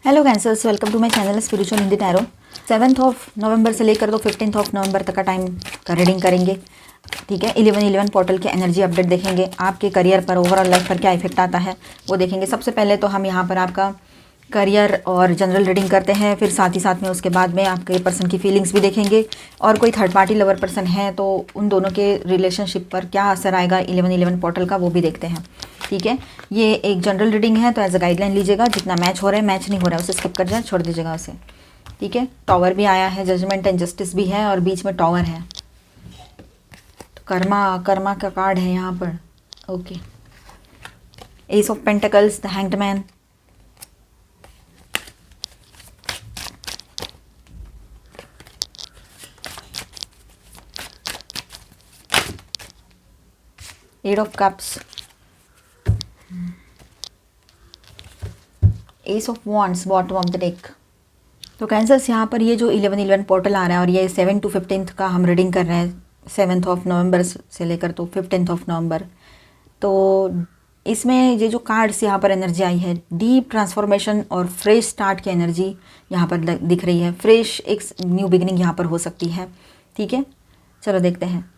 Hello cancers, welcome to my channel spiritual Hindi tarot. 7 नवंबर से लेकर तो 15 नवंबर तक का टाइम का रीडिंग करेंगे। ठीक है, 11-11 पोर्टल के एनर्जी अपडेट देखेंगे। आपके करियर पर, ओवरऑल लाइफ पर क्या इफेक्ट आता है वो देखेंगे। सबसे पहले तो हम यहाँ पर आपका करियर और जनरल रीडिंग करते हैं, फिर साथ ही साथ में उसके बाद में आपके पर्सन की फीलिंग्स भी देखेंगे। और कोई थर्ड पार्टी लवर पर्सन है तो उन दोनों के रिलेशनशिप पर क्या असर आएगा 11-11 पोर्टल का, वो भी देखते हैं। ठीक है, ये एक जनरल रीडिंग है तो एज अ गाइडलाइन लीजिएगा। जितना मैच हो रहा है, मैच नहीं हो रहा है उसे स्किप कर जाए, छोड़ दीजिएगा उसे। ठीक है, टॉवर भी आया है, जजमेंट एंड जस्टिस भी है और बीच में टॉवर है। तो कर्मा का कार्ड है यहाँ पर। Okay, ace of pentacles, the hanged man, eight of cups, ace of wands, bottom of the deck. तो कैंसर्स, यहाँ पर ये जो 11-11 पोर्टल आ रहा है और ये 7 to 15 का हम रीडिंग कर रहे हैं, 7 नवंबर से लेकर तो 15 नवंबर। तो इसमें ये जो कार्ड्स यहाँ पर एनर्जी आई है, डीप ट्रांसफॉर्मेशन और फ्रेश स्टार्ट की एनर्जी यहाँ पर दिख रही है। फ्रेश एक न्यू बिगिनिंग यहाँ पर हो सकती है। ठीक है, चलो देखते हैं।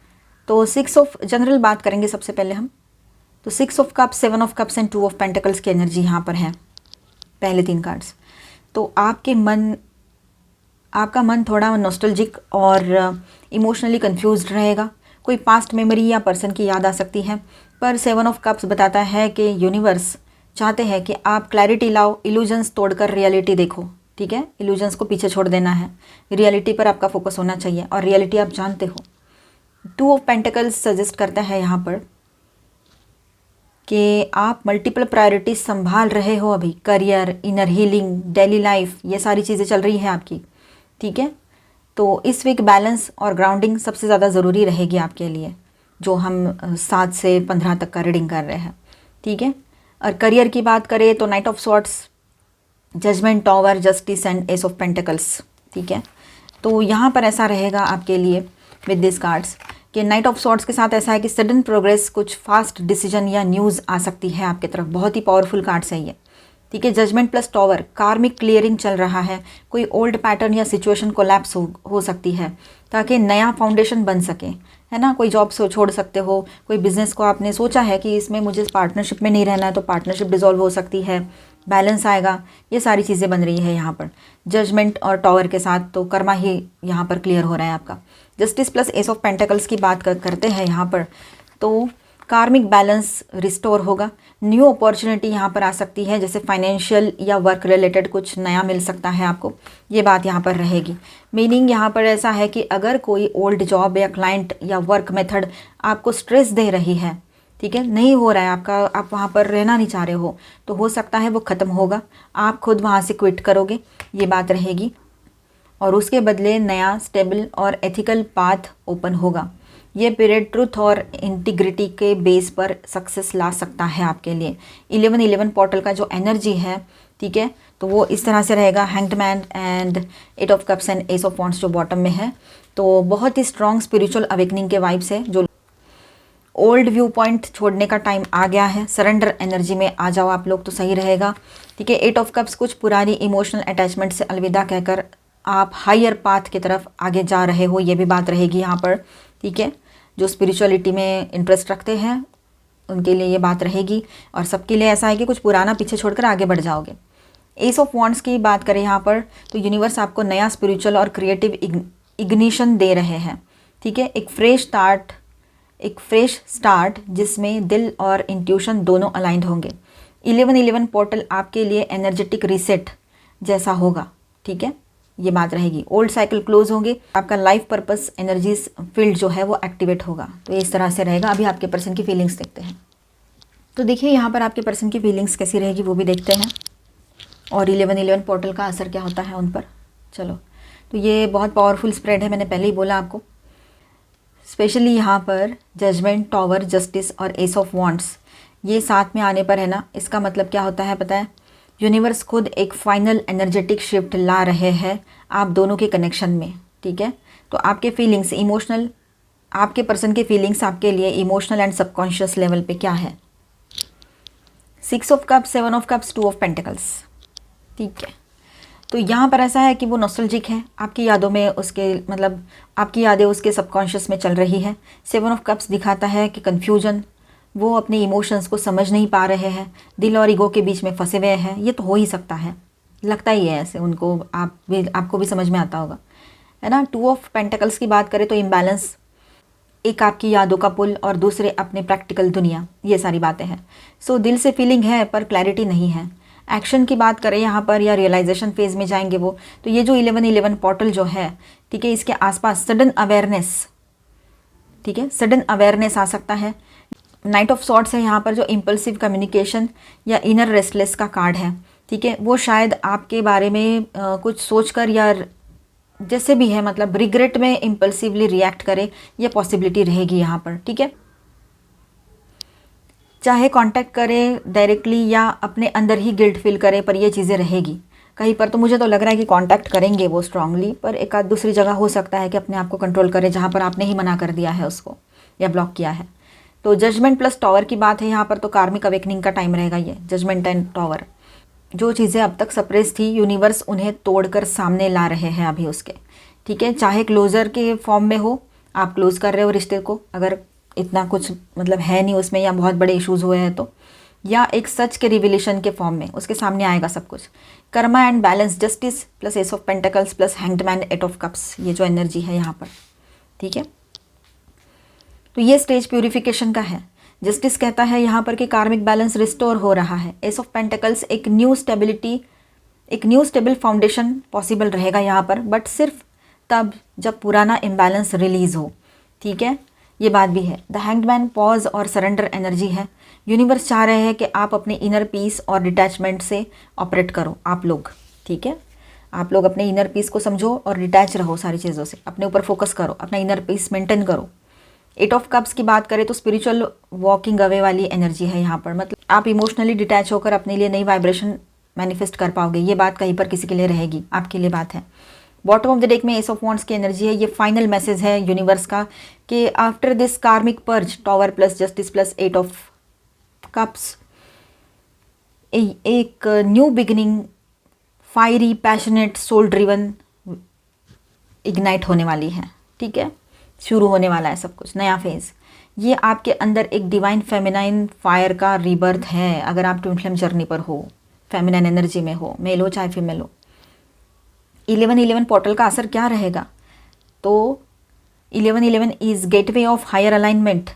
तो 6 ऑफ जनरल बात करेंगे सबसे पहले हम। तो 6 of cups, 7 of cups and 2 of pentacles की एनर्जी यहाँ पर है, पहले 3 कार्ड्स। तो आपका मन थोड़ा नॉस्टैल्जिक और इमोशनली कंफ्यूज्ड रहेगा। कोई पास्ट मेमोरी या पर्सन की याद आ सकती है। पर 7 ऑफ कप्स बताता है कि यूनिवर्स चाहते हैं कि आप क्लैरिटी लाओ, इल्यूजन्स तोड़कर रियलिटी देखो। ठीक है, इल्यूजन्स को पीछे छोड़ देना है, रियलिटी पर आपका फोकस होना चाहिए और रियलिटी आप जानते हो। 2 ऑफ पेंटिकल्स सजेस्ट करता है यहाँ पर कि आप मल्टीपल प्रायोरिटीज संभाल रहे हो अभी। Career, inner healing, daily life, ये सारी चीज़ें चल रही हैं आपकी। ठीक है, तो इस वीक बैलेंस और ग्राउंडिंग सबसे ज़्यादा ज़रूरी रहेगी आपके लिए, जो हम 7 से 15 तक का रीडिंग कर रहे हैं। ठीक है, और करियर की बात करें तो knight of swords, judgment, tower, justice and ace of pentacles. ठीक है, तो यहाँ पर ऐसा रहेगा आपके लिए विद दिस कार्ड्स कि नाइट ऑफ सॉर्ट्स के साथ ऐसा है कि सडन प्रोग्रेस, कुछ फास्ट डिसीजन या न्यूज़ आ सकती है आपकी तरफ। बहुत ही पावरफुल कार्ड्स है ये। ठीक है, जजमेंट प्लस टॉवर, कार्मिक क्लियरिंग चल रहा है। कोई ओल्ड पैटर्न या सिचुएशन कोलैप्स हो सकती है ताकि नया फाउंडेशन बन सके, है ना। कोई जॉब छोड़ सकते हो, कोई बिजनेस को आपने सोचा है कि इसमें मुझे पार्टनरशिप में नहीं रहना है तो पार्टनरशिप डिसॉल्व हो सकती है, बैलेंस आएगा। ये सारी चीज़ें बन रही है यहाँ पर जजमेंट और टॉवर के साथ। तो कर्मा ही यहाँ पर क्लियर हो रहा है आपका। Justice plus S of pentacles की बात करते हैं यहाँ पर, तो कार्मिक बैलेंस रिस्टोर होगा। न्यू अपॉर्चुनिटी यहाँ पर आ सकती है, जैसे फाइनेंशियल या वर्क रिलेटेड कुछ नया मिल सकता है आपको, ये बात यहाँ पर रहेगी। मीनिंग यहाँ पर ऐसा है कि अगर कोई ओल्ड जॉब या क्लाइंट या वर्क मेथड आपको स्ट्रेस दे रही है, ठीक है, नहीं हो रहा है आपका, आप वहाँ पर रहना नहीं चाह रहे हो, तो हो सकता है वो ख़त्म होगा। आप खुद वहाँ से क्विट करोगे, ये बात रहेगी। और उसके बदले नया स्टेबल और एथिकल पाथ ओपन होगा। ये पीरियड ट्रुथ और इंटीग्रिटी के बेस पर सक्सेस ला सकता है आपके लिए। 11-11 पोर्टल का जो एनर्जी है, ठीक है, तो वो इस तरह से रहेगा। Hanged man and 8 of cups and ace of wands जो बॉटम में है, तो बहुत ही स्ट्रॉन्ग स्पिरिचुअल अवेकनिंग के वाइब्स है। जो ओल्ड व्यू पॉइंट छोड़ने का टाइम आ गया है, सरेंडर एनर्जी में आ जाओ आप लोग तो सही रहेगा। ठीक है, 8 ऑफ कप्स कुछ पुरानी इमोशनल अटैचमेंट से अलविदा कहकर आप हायर पाथ की तरफ आगे जा रहे हो, ये भी बात रहेगी यहाँ पर। ठीक है, जो स्पिरिचुअलिटी में इंटरेस्ट रखते हैं उनके लिए ये बात रहेगी, और सबके लिए ऐसा है कि कुछ पुराना पीछे छोड़कर आगे बढ़ जाओगे। एस ऑफ वॉन्ड्स की बात करें यहाँ पर, तो यूनिवर्स आपको नया स्पिरिचुअल और क्रिएटिव इग्निशन दे रहे हैं। ठीक है, एक फ्रेश स्टार्ट जिसमें दिल और इंट्यूशन दोनों अलाइंड होंगे। 11-11 पोर्टल आपके लिए एनर्जेटिक रीसेट जैसा होगा। ठीक है, ये बात रहेगी। ओल्ड साइकिल क्लोज होंगे, आपका लाइफ पर्पस एनर्जीज फील्ड जो है वो एक्टिवेट होगा। तो इस तरह से रहेगा। अभी आपके पर्सन की फीलिंग्स देखते हैं। तो देखिए यहाँ पर आपके पर्सन की फीलिंग्स कैसी रहेगी वो भी देखते हैं, और 11-11 पोर्टल का असर क्या होता है उन पर। चलो, तो ये बहुत पावरफुल स्प्रेड है, मैंने पहले ही बोला आपको। स्पेशली यहाँ पर जजमेंट, टॉवर, जस्टिस और एस ऑफ वॉन्ड्स ये साथ में आने पर है ना, इसका मतलब क्या होता है पता है, यूनिवर्स खुद एक फाइनल एनर्जेटिक शिफ्ट ला रहे हैं आप दोनों के कनेक्शन में। ठीक है, तो आपके फीलिंग्स इमोशनल, आपके पर्सन के फीलिंग्स आपके लिए इमोशनल एंड सबकॉन्शियस लेवल पे क्या है। 6 of cups, 7 of cups, 2 of pentacles. ठीक है, तो यहाँ पर ऐसा है कि वो नॉस्टैल्जिक है, आपकी यादों में उसके मतलब आपकी यादें उसके सबकॉन्शियस में चल रही है। 7 ऑफ कप्स दिखाता है कि कन्फ्यूजन, वो अपने इमोशंस को समझ नहीं पा रहे हैं, दिल और ईगो के बीच में फंसे हुए हैं। ये तो हो ही सकता है, लगता ही है ऐसे उनको, आपको भी समझ में आता होगा, है ना। 2 ऑफ पेंटिकल्स की बात करें तो इम्बैलेंस, एक आपकी यादों का पुल और दूसरे अपने प्रैक्टिकल दुनिया, ये सारी बातें हैं। सो दिल से फीलिंग है पर क्लैरिटी नहीं है। एक्शन की बात करें यहाँ पर या रियलाइजेशन फेज में जाएंगे वो, तो ये जो 11-11 पोर्टल जो है, ठीक है, इसके आसपास सडन अवेयरनेस, ठीक है, सडन अवेयरनेस आ सकता है। नाइट ऑफ सॉर्ट्स है यहाँ पर, जो इम्पल्सिव कम्युनिकेशन या इनर रेस्टलेस का कार्ड है, ठीक है। वो शायद आपके बारे में कुछ सोचकर या जैसे भी है मतलब रिग्रेट में इम्पल्सिवली रिएक्ट करे, ये पॉसिबिलिटी रहेगी यहाँ पर, ठीक है। चाहे कांटेक्ट करें डायरेक्टली या अपने अंदर ही गिल्ट फील करें, पर ये चीज़ें रहेगी कहीं पर। तो मुझे तो लग रहा है कि कांटेक्ट करेंगे वो स्ट्रांगली, पर एक आध दूसरी जगह हो सकता है कि अपने आप को कंट्रोल करें जहाँ पर आपने ही मना कर दिया है उसको या ब्लॉक किया है। तो जजमेंट प्लस टॉवर की बात है यहाँ पर, तो कार्मिक अवेकनिंग का टाइम रहेगा ये, जजमेंट एंड टॉवर। जो चीज़ें अब तक सप्रेस थी, यूनिवर्स उन्हें तोड़कर सामने ला रहे हैं अभी उसके, ठीक है। चाहे क्लोजर के फॉर्म में हो, आप क्लोज कर रहे हो रिश्ते को, अगर इतना कुछ मतलब है नहीं उसमें या बहुत बड़े इश्यूज हुए हैं तो, या एक सच के रिविलेशन के फॉर्म में उसके सामने आएगा सब कुछ। Karma and balance, justice plus S of pentacles plus hanged man, 8 of cups, ये जो एनर्जी है यहाँ पर, ठीक है। तो ये स्टेज प्यूरिफिकेशन का है। जस्टिस कहता है यहाँ पर कि कार्मिक बैलेंस रिस्टोर हो रहा है। एस ऑफ पेंटिकल्स, एक न्यू स्टेबिलिटी, एक न्यू स्टेबल फाउंडेशन पॉसिबल रहेगा यहाँ पर, बट सिर्फ तब जब पुराना इम्बैलेंस रिलीज हो, ठीक है, ये बात भी है। द हैंग्ड मैन, पॉज और सरेंडर एनर्जी है। यूनिवर्स चाह रहे हैं कि आप अपने इनर पीस और डिटैचमेंट से ऑपरेट करो, आप लोग, ठीक है। आप लोग अपने इनर पीस को समझो और डिटैच रहो सारी चीज़ों से, अपने ऊपर फोकस करो, अपना इनर पीस मेंटेन करो। 8 ऑफ कप्स की बात करें तो स्पिरिचुअल वॉकिंग अवे वाली एनर्जी है यहाँ पर, मतलब आप इमोशनली डिटैच होकर अपने लिए नई वाइब्रेशन मैनिफेस्ट कर पाओगे। ये बात कहीं पर किसी के लिए रहेगी, आपके लिए बात है। बॉटम ऑफ द डेक में एस ऑफ वॉन्ड्स की एनर्जी है। ये फाइनल मैसेज है यूनिवर्स का कि after this karmic purge, tower plus justice plus 8 of cups, एक new beginning, fiery, passionate, soul driven ignite होने वाली है, ठीक है। शुरू होने वाला है सब कुछ, नया फेज। ये आपके अंदर एक डिवाइन फेमिनाइन फायर का रीबर्थ है। अगर आप ट्विन फ्लेम जर्नी पर हो, फेमिनाइन एनर्जी में हो, मेल हो चाहे फीमेल हो। 11-11 पोर्टल का असर क्या रहेगा, तो 11-11 is gateway of higher alignment.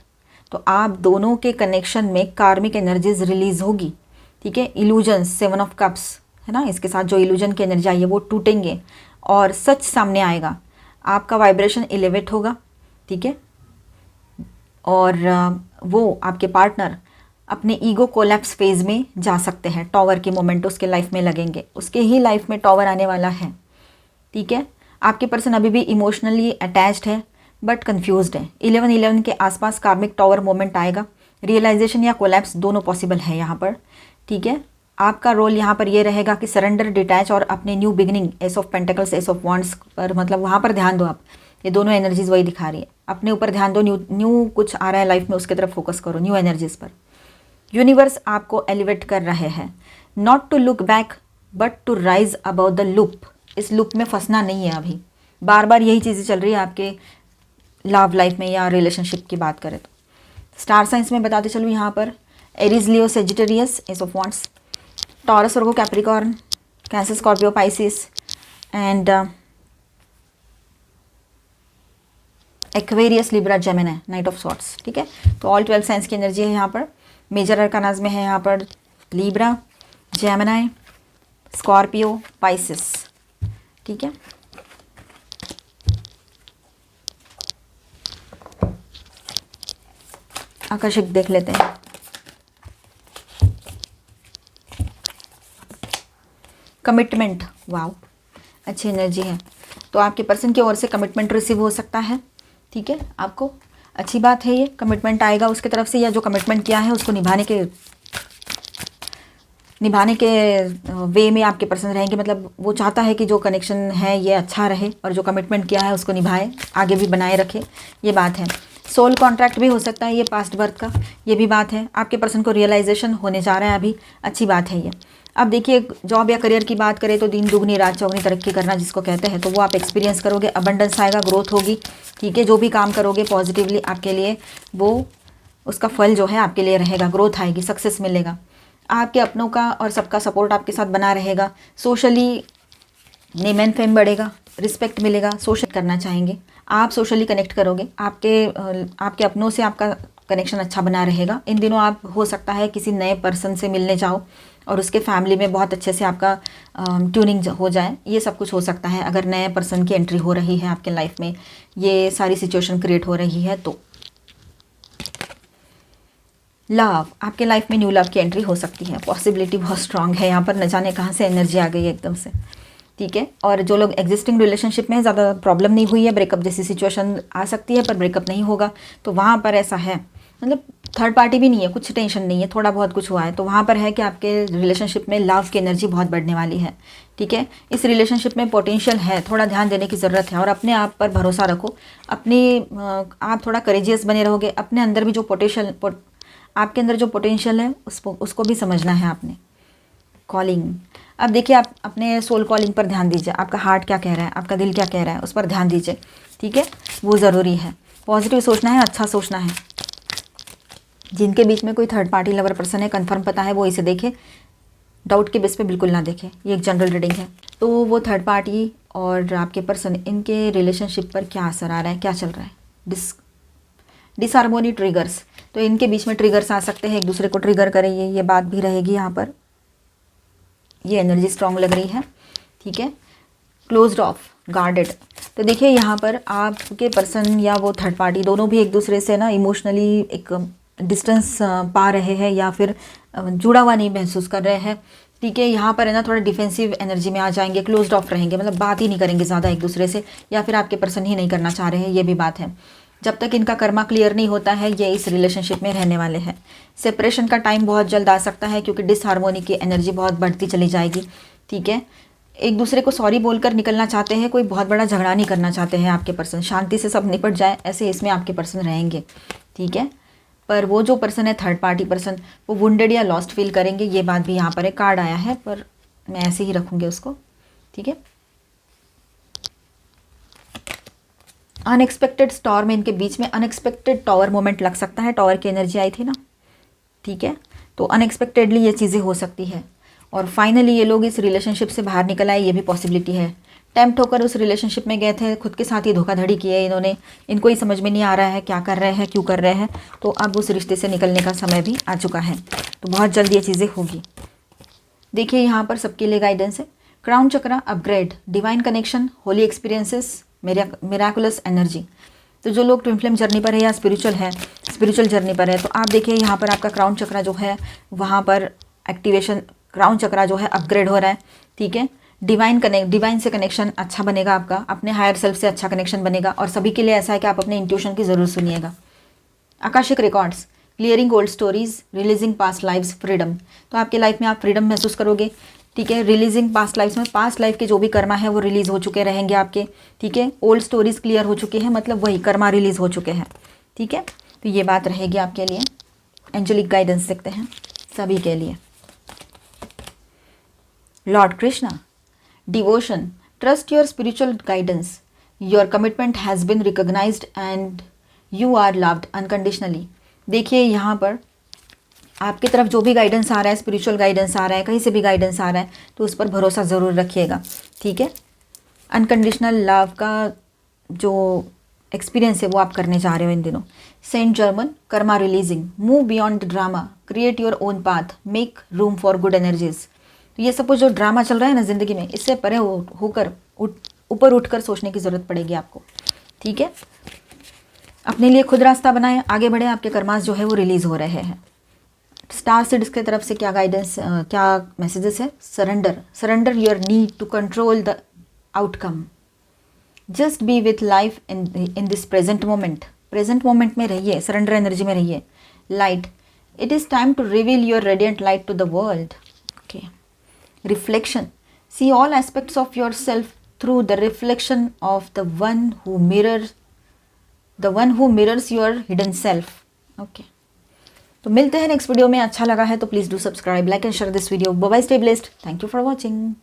तो आप दोनों के कनेक्शन में कार्मिक एनर्जीज रिलीज होगी, ठीक है। इल्यूजन्स, 7 ऑफ कप्स है ना, इसके साथ जो इल्यूजन की एनर्जी आई है वो टूटेंगे और सच सामने आएगा। आपका वाइब्रेशन एलिवेट होगा, ठीक है। और वो आपके पार्टनर अपने ईगो कोलैप्स फेज में जा सकते हैं। टॉवर के मोमेंट उसके लाइफ में लगेंगे, उसके ही लाइफ में टॉवर आने वाला है, ठीक है। आपके पर्सन अभी भी इमोशनली अटैच्ड है बट कंफ्यूज्ड है। 11-11 के आसपास कार्मिक टॉवर मोमेंट आएगा। रियलाइजेशन या कोलैप्स दोनों पॉसिबल है यहाँ पर, ठीक है। आपका रोल यहाँ पर ये रहेगा कि सरेंडर, डिटैच और अपने new beginning, S of pentacles, S of wands पर, मतलब वहाँ पर ध्यान दो आप। ये दोनों एनर्जीज वही दिखा रही है, अपने ऊपर ध्यान दो। न्यू कुछ आ रहा है लाइफ में, उसकी तरफ फोकस करो, न्यू एनर्जीज पर। यूनिवर्स आपको एलिवेट कर रहे हैं, not to look back but to rise about the loop. इस लूप में फंसना नहीं है अभी, बार बार यही चीज़ें चल रही है आपके लव लाइफ में या रिलेशनशिप की बात करें तो। स्टार साइंस में बताते चलूँ यहाँ पर, Aries, Leo, Sagittarius, ace of wands, Taurus, Virgo, Capricorn, Cancer, Scorpio, Pisces and Aquarius, Libra, Gemini, knight of swords, ठीक है। तो ऑल 12 साइंस की एनर्जी है यहाँ पर। मेजर अरकानाज में है यहाँ पर लिब्रा, जेमिनी, स्कॉर्पियो, पाइसिस, ठीक है। आकर्षक देख लेते हैं। कमिटमेंट, वाओ, अच्छी एनर्जी है। तो आपके पर्सन की ओर से कमिटमेंट रिसीव हो सकता है, ठीक है। आपको अच्छी बात है, ये कमिटमेंट आएगा उसके तरफ से, या जो कमिटमेंट किया है उसको निभाने के वे में आपके पर्सन रहेंगे। मतलब वो चाहता है कि जो कनेक्शन है ये अच्छा रहे और जो कमिटमेंट किया है उसको निभाए, आगे भी बनाए रखे, ये बात है। सोल कॉन्ट्रैक्ट भी हो सकता है ये पास्ट बर्थ का, ये भी बात है। आपके पर्सन को रियलाइजेशन होने जा रहा है अभी, अच्छी बात है ये। अब देखिए, जॉब या करियर की बात करें तो दिन दुगनी रात चौगनी तरक्की करना जिसको कहते हैं, तो वो आप एक्सपीरियंस करोगे, अबंडेंस आएगा, ग्रोथ होगी। ठीक है, जो भी काम करोगे पॉजिटिवली आपके लिए वो उसका फल जो है आपके लिए रहेगा, ग्रोथ आएगी, सक्सेस मिलेगा। आपके अपनों का और सबका सपोर्ट आपके साथ बना रहेगा। सोशली नेम एंड फेम बढ़ेगा, रिस्पेक्ट मिलेगा, सोशल करना चाहेंगे, आप सोशली कनेक्ट करोगे, आपके अपनों से आपका कनेक्शन अच्छा बना रहेगा। इन दिनों आप हो सकता है किसी नए पर्सन से मिलने जाओ और उसके फैमिली में बहुत अच्छे से आपका ट्यूनिंग हो जाए, ये सब कुछ हो सकता है अगर नए पर्सन की एंट्री हो रही है आपके लाइफ में, ये सारी सिचुएशन क्रिएट हो रही है। तो लव, आपके लाइफ में न्यू लव की एंट्री हो सकती है, पॉसिबिलिटी बहुत स्ट्रांग है यहाँ पर, न जाने कहाँ से एनर्जी आ गई है एकदम से। ठीक है, और जो लोग एग्जिस्टिंग रिलेशनशिप में हैं, ज़्यादा प्रॉब्लम नहीं हुई है, ब्रेकअप जैसी सिचुएशन आ सकती है पर ब्रेकअप नहीं होगा, तो वहाँ पर ऐसा है, मतलब थर्ड पार्टी भी नहीं है, कुछ टेंशन नहीं है, थोड़ा बहुत कुछ हुआ है, तो वहाँ पर है कि आपके रिलेशनशिप में लव की एनर्जी बहुत बढ़ने वाली है। ठीक है, इस रिलेशनशिप में पोटेंशियल है, थोड़ा ध्यान देने की ज़रूरत है, और अपने आप पर भरोसा रखो, आप थोड़ा करेजियस बने रहोगे, अपने अंदर भी जो आपके अंदर जो पोटेंशियल है उसको भी समझना है आपने। कॉलिंग, अब देखिए, आप अपने सोल कॉलिंग पर ध्यान दीजिए, आपका हार्ट क्या कह रहा है, आपका दिल क्या कह रहा है, उस पर ध्यान दीजिए। ठीक है, वो ज़रूरी है, पॉजिटिव सोचना है, अच्छा सोचना है। जिनके बीच में कोई थर्ड पार्टी लवर पर्सन है, कंफर्म पता है, वो इसे देखे, डाउट के बेस पे बिल्कुल ना देखे, ये एक जनरल रीडिंग है। तो वो थर्ड पार्टी और आपके पर्सन, इनके रिलेशनशिप पर क्या असर आ रहा है, क्या चल रहा है, डिसहार्मोनी ट्रिगर्स, तो इनके बीच में ट्रिगर्स आ सकते हैं, एक दूसरे को ट्रिगर करें, ये बात भी रहेगी यहाँ पर, ये एनर्जी स्ट्रांग लग रही है। ठीक है, क्लोज्ड ऑफ, गार्डेड, तो देखिए यहाँ पर आपके पर्सन या वो थर्ड पार्टी दोनों भी एक दूसरे से ना इमोशनली एक डिस्टेंस पा रहे हैं, या फिर जुड़ा हुआ नहीं महसूस कर रहे हैं। ठीक है, यहाँ पर है ना थोड़ा डिफेंसिव एनर्जी में आ जाएंगे, क्लोज्ड ऑफ रहेंगे, मतलब बात ही नहीं करेंगे ज़्यादा एक दूसरे से, या फिर आपके पर्सन ही नहीं करना चाह रहे हैं, ये भी बात है। जब तक इनका कर्मा क्लियर नहीं होता है, ये इस रिलेशनशिप में रहने वाले हैं। सेपरेशन का टाइम बहुत जल्द आ सकता है, क्योंकि डिसहार्मोनी की एनर्जी बहुत बढ़ती चली जाएगी। ठीक है, एक दूसरे को सॉरी बोलकर निकलना चाहते हैं, कोई बहुत बड़ा झगड़ा नहीं करना चाहते हैं आपके पर्सन, शांति से सब निपट जाए, ऐसे इसमें आपके पर्सन रहेंगे। ठीक है, पर वो जो पर्सन है थर्ड पार्टी पर्सन, वो वुंडेड या लॉस्ट फील करेंगे, ये बात भी यहाँ पर एक कार्ड आया है, पर मैं ऐसे ही रखूँगी उसको। ठीक है, अनएक्सपेक्टेड स्टॉर्म, इनके बीच में अनएक्सपेक्टेड टावर मोमेंट लग सकता है, टावर की एनर्जी आई थी ना। ठीक है, तो अनएक्सपेक्टेडली ये चीज़ें हो सकती है, और फाइनली ये लोग इस रिलेशनशिप से बाहर निकल आए, ये भी पॉसिबिलिटी है। टेम्प्ट होकर उस रिलेशनशिप में गए थे, खुद के साथ ही धोखाधड़ी की है इन्होंने, इनको ही समझ में नहीं आ रहा है क्या कर रहे हैं, क्यों कर रहे हैं, तो अब उस रिश्ते से निकलने का समय भी आ चुका है, तो बहुत जल्द ये चीज़ें होगी। देखिए यहाँ पर सबके लिए गाइडेंस है, crown chakra, upgrade, divine connection, holy experiences, miraculous energy. तो जो लोग ट्विन फ्लेम जर्नी पर है या स्पिरिचुअल जर्नी पर है, तो आप देखिए यहाँ पर आपका क्राउन चक्रा जो है वहाँ पर एक्टिवेशन, क्राउन चक्रा जो है अपग्रेड हो रहा है। ठीक है, डिवाइन से कनेक्शन अच्छा बनेगा आपका, अपने हायर सेल्फ से अच्छा कनेक्शन बनेगा, और सभी के लिए ऐसा है कि आप अपने इंट्यूशन की ज़रूर सुनिएगा। Akashic records, clearing old stories, releasing past lives, freedom, तो आपके लाइफ में आप फ्रीडम महसूस करोगे। ठीक है, रिलीजिंग पास्ट लाइफ्स में पास्ट लाइफ के जो भी कर्मा है वो रिलीज़ हो चुके रहेंगे आपके। ठीक है, ओल्ड स्टोरीज क्लियर हो चुके हैं, मतलब वही कर्मा रिलीज़ हो चुके हैं। ठीक है, तो ये बात रहेगी आपके लिए। एंजेलिक गाइडेंस देखते हैं सभी के लिए। Lord Krishna, devotion, trust your spiritual guidance, your commitment has been recognised and you are loved unconditionally. देखिए यहाँ पर आपकी तरफ जो भी गाइडेंस आ रहा है, स्पिरिचुअल गाइडेंस आ रहा है, कहीं से भी गाइडेंस आ रहा है, तो उस पर भरोसा ज़रूर रखिएगा। ठीक है, अनकंडीशनल लव का जो एक्सपीरियंस है वो आप करने जा रहे हो इन दिनों। Saint Germain, karma releasing, move beyond drama, create your own path, make room for good energies. तो ये सब कुछ जो ड्रामा चल रहा है ना ज़िंदगी में, इससे परे होकर ऊपर उठकर सोचने की ज़रूरत पड़ेगी आपको। ठीक है, अपने लिए खुद रास्ता बनाएं, आगे बढ़े, आपके कर्मास जो है वो रिलीज़ हो रहे हैं। स्टार सीड्स की तरफ से क्या गाइडेंस, क्या मैसेजेस है? Surrender your need to control the outcome, just be with life in this present moment में रहिए, सरेंडर एनर्जी में रहिए। Light, it is time to reveal your radiant light to the world. Okay, reflection, see all aspects of your self through the reflection of the one who mirrors your hidden self. Okay, तो मिलते हैं next video में। अच्छा लगा है तो please do subscribe, like and share this video. Bye bye, stay blessed, thank you for watching.